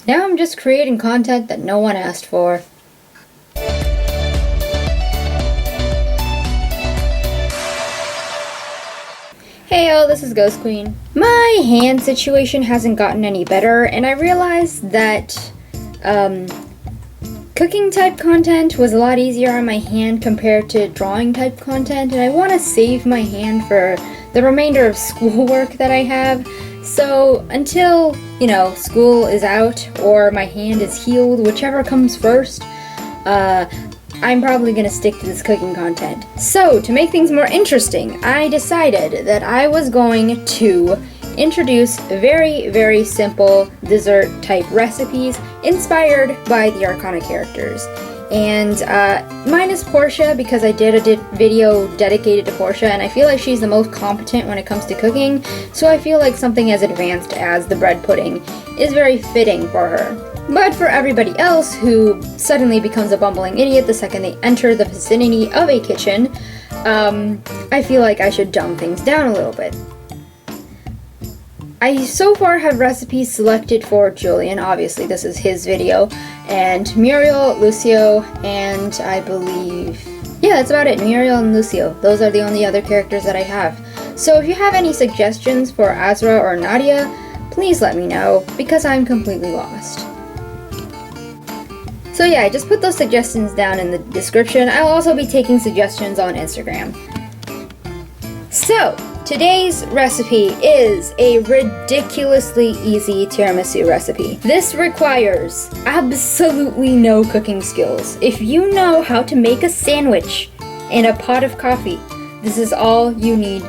Now I'm just creating content that no one asked for. Heyo, this is Ghost Queen. My hand situation hasn't gotten any better, and I realized that cooking type content was a lot easier on my hand compared to drawing type content, and I want to save my hand for the remainder of schoolwork that I have. So until, school is out or my hand is healed, whichever comes first, I'm probably going to stick to this cooking content. So to make things more interesting, I decided that I was going to introduce very, very simple dessert type recipes inspired by the Arcana characters. And mine is Portia because I did a video dedicated to Portia, and I feel like she's the most competent when it comes to cooking, so I feel like something as advanced as the bread pudding is very fitting for her. But for everybody else who suddenly becomes a bumbling idiot the second they enter the vicinity of a kitchen, I feel like I should dumb things down a little bit. I so far have recipes selected for Julian, obviously this is his video, and Muriel, Lucio, and I believe, yeah, that's about it, Muriel and Lucio. Those are the only other characters that I have. So if you have any suggestions for Azra or Nadia, please let me know, because I'm completely lost. So yeah, I just put those suggestions down in the description. I'll also be taking suggestions on Instagram. So, today's recipe is a ridiculously easy tiramisu recipe. This requires absolutely no cooking skills. If you know how to make a sandwich in a pot of coffee, this is all you need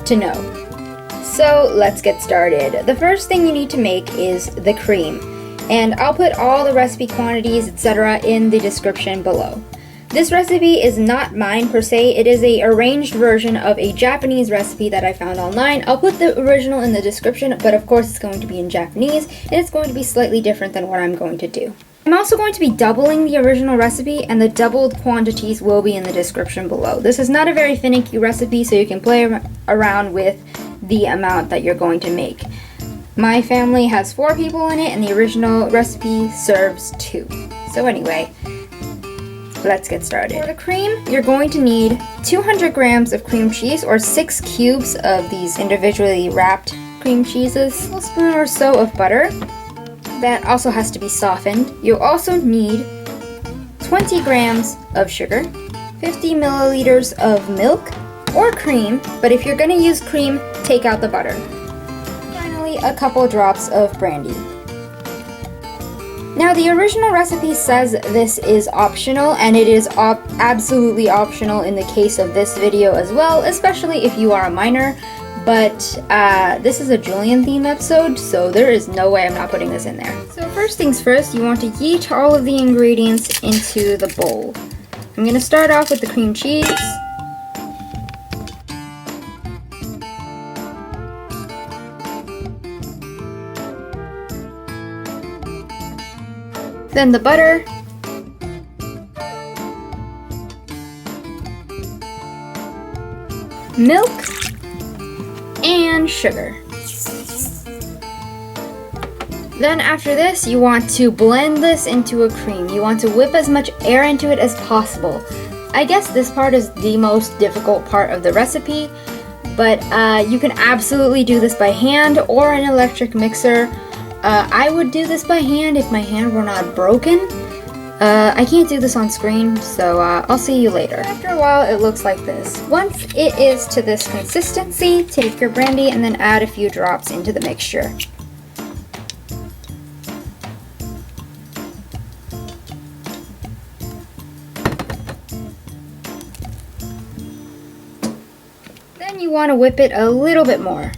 to know. So let's get started. The first thing you need to make is the cream, and I'll put all the recipe quantities, etc. in the description below. This recipe is not mine per se, it is a arranged version of a Japanese recipe that I found online. I'll put the original in the description, but of course it's going to be in Japanese, and it's going to be slightly different than what I'm going to do. I'm also going to be doubling the original recipe, and the doubled quantities will be in the description below. This is not a very finicky recipe, so you can play around with the amount that you're going to make. My family has 4 people in it, and the original recipe serves 2. So anyway, let's get started. For the cream, you're going to need 200 grams of cream cheese, or 6 cubes of these individually wrapped cream cheeses, a tablespoon or so of butter. That also has to be softened. You'll also need 20 grams of sugar, 50 milliliters of milk or cream, but if you're going to use cream, take out the butter. Finally, a couple drops of brandy. Now, the original recipe says this is optional, and it is absolutely optional in the case of this video as well, especially if you are a minor, but this is a Julian theme episode, so there is no way I'm not putting this in there. So first things first, you want to yeet all of the ingredients into the bowl. I'm going to start off with the cream cheese. Then the butter, milk, and sugar. Then after this, you want to blend this into a cream. You want to whip as much air into it as possible. I guess this part is the most difficult part of the recipe, but you can absolutely do this by hand or an electric mixer. I would do this by hand if my hand were not broken. I can't do this on screen, so I'll see you later. After a while, it looks like this. Once it is to this consistency, take your brandy and then add a few drops into the mixture. Then you want to whip it a little bit more.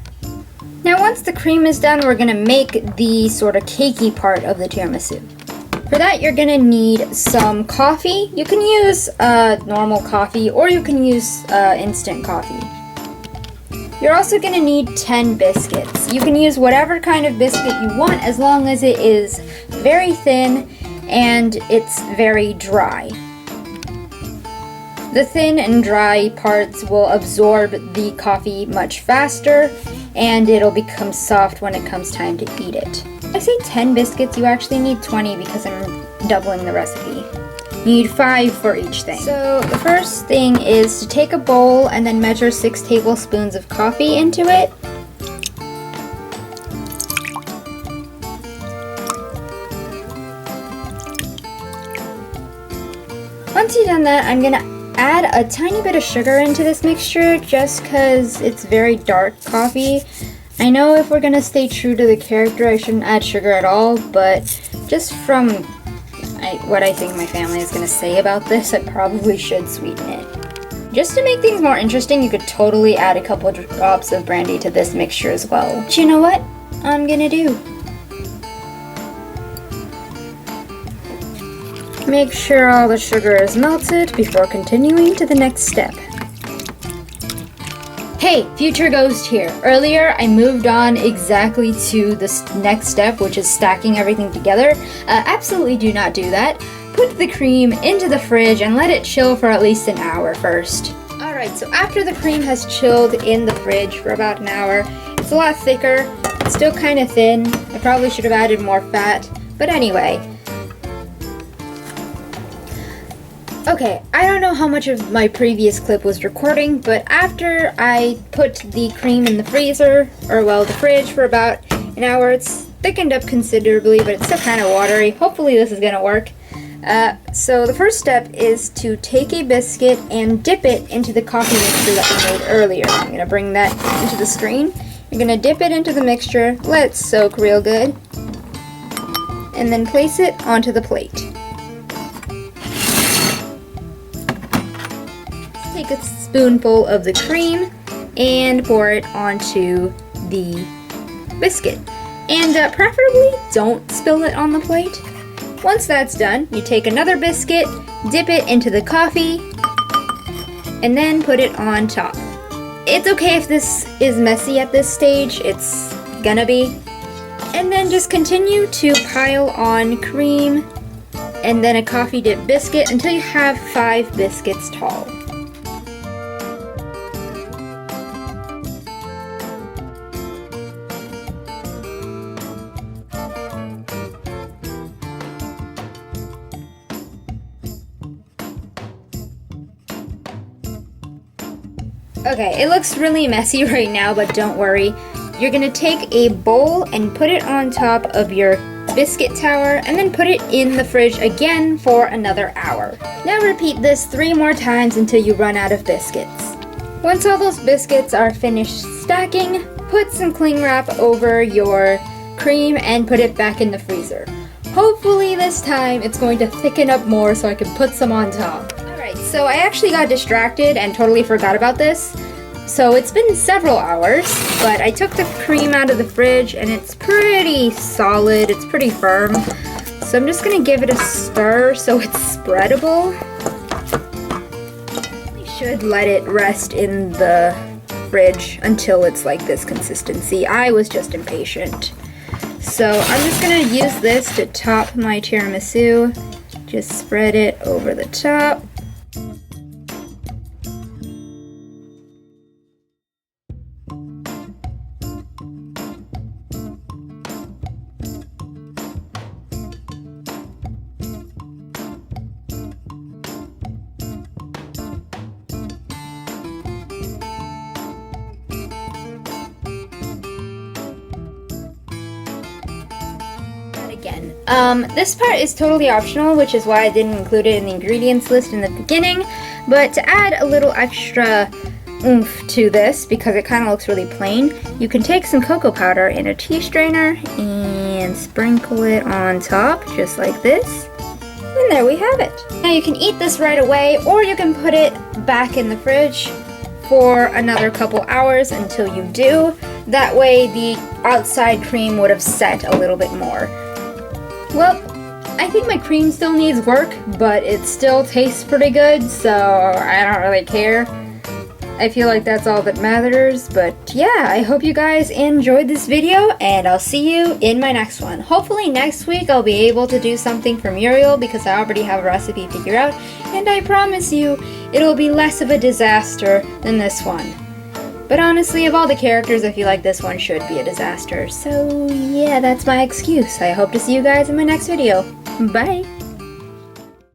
Now once the cream is done, we're going to make the sort of cakey part of the tiramisu. For that, you're going to need some coffee. You can use normal coffee, or you can use instant coffee. You're also going to need 10 biscuits. You can use whatever kind of biscuit you want as long as it is very thin and it's very dry. The thin and dry parts will absorb the coffee much faster, and it'll become soft when it comes time to eat it. I say 10 biscuits, you actually need 20 because I'm doubling the recipe. You need 5 for each thing. So the first thing is to take a bowl and then measure 6 tablespoons of coffee into it. Once you've done that, I'm gonna add a tiny bit of sugar into this mixture just because it's very dark coffee. I know if we're gonna stay true to the character, I shouldn't add sugar at all, but just from what I think my family is gonna say about this, I probably should sweeten it. Just to make things more interesting, you could totally add a couple of drops of brandy to this mixture as well. But you know what I'm gonna do? Make sure all the sugar is melted before continuing to the next step. Hey, future ghost here. Earlier, I moved on exactly to the next step, which is stacking everything together. Absolutely do not do that. Put the cream into the fridge and let it chill for at least an hour first. Alright, so after the cream has chilled in the fridge for about an hour, it's a lot thicker. It's still kind of thin. I probably should have added more fat, but anyway. Okay, I don't know how much of my previous clip was recording, but after I put the cream in the freezer, or well, the fridge for about an hour, it's thickened up considerably, but it's still kind of watery. Hopefully this is gonna work. So the first step is to take a biscuit and dip it into the coffee mixture that we made earlier. I'm gonna bring that into the screen. You're gonna dip it into the mixture, let it soak real good, and then place it onto the plate. Take a spoonful of the cream and pour it onto the biscuit. And preferably don't spill it on the plate. Once that's done, you take another biscuit, dip it into the coffee, and then put it on top. It's okay if this is messy at this stage, it's gonna be. And then just continue to pile on cream and then a coffee dip biscuit until you have 5 biscuits tall. Okay, it looks really messy right now, but don't worry. You're gonna take a bowl and put it on top of your biscuit tower and then put it in the fridge again for another hour. Now repeat this 3 more times until you run out of biscuits. Once all those biscuits are finished stacking, put some cling wrap over your cream and put it back in the freezer. Hopefully this time it's going to thicken up more so I can put some on top. So I actually got distracted and totally forgot about this. So it's been several hours, but I took the cream out of the fridge and it's pretty solid, it's pretty firm. So I'm just gonna give it a stir so it's spreadable. We should let it rest in the fridge until it's like this consistency. I was just impatient. So I'm just gonna use this to top my tiramisu. Just spread it over the top. This part is totally optional, which is why I didn't include it in the ingredients list in the beginning, but to add a little extra oomph to this, because it kind of looks really plain, you can take some cocoa powder in a tea strainer and sprinkle it on top, just like this. And there we have it. Now you can eat this right away, or you can put it back in the fridge for another couple hours until you do. That way the outside cream would have set a little bit more. Well, I think my cream still needs work, but it still tastes pretty good, so I don't really care. I feel like that's all that matters, but yeah, I hope you guys enjoyed this video, and I'll see you in my next one. Hopefully next week I'll be able to do something for Muriel, because I already have a recipe figured out, and I promise you, it'll be less of a disaster than this one. But honestly, of all the characters, I feel like this one should be a disaster. So yeah, that's my excuse. I hope to see you guys in my next video. Bye!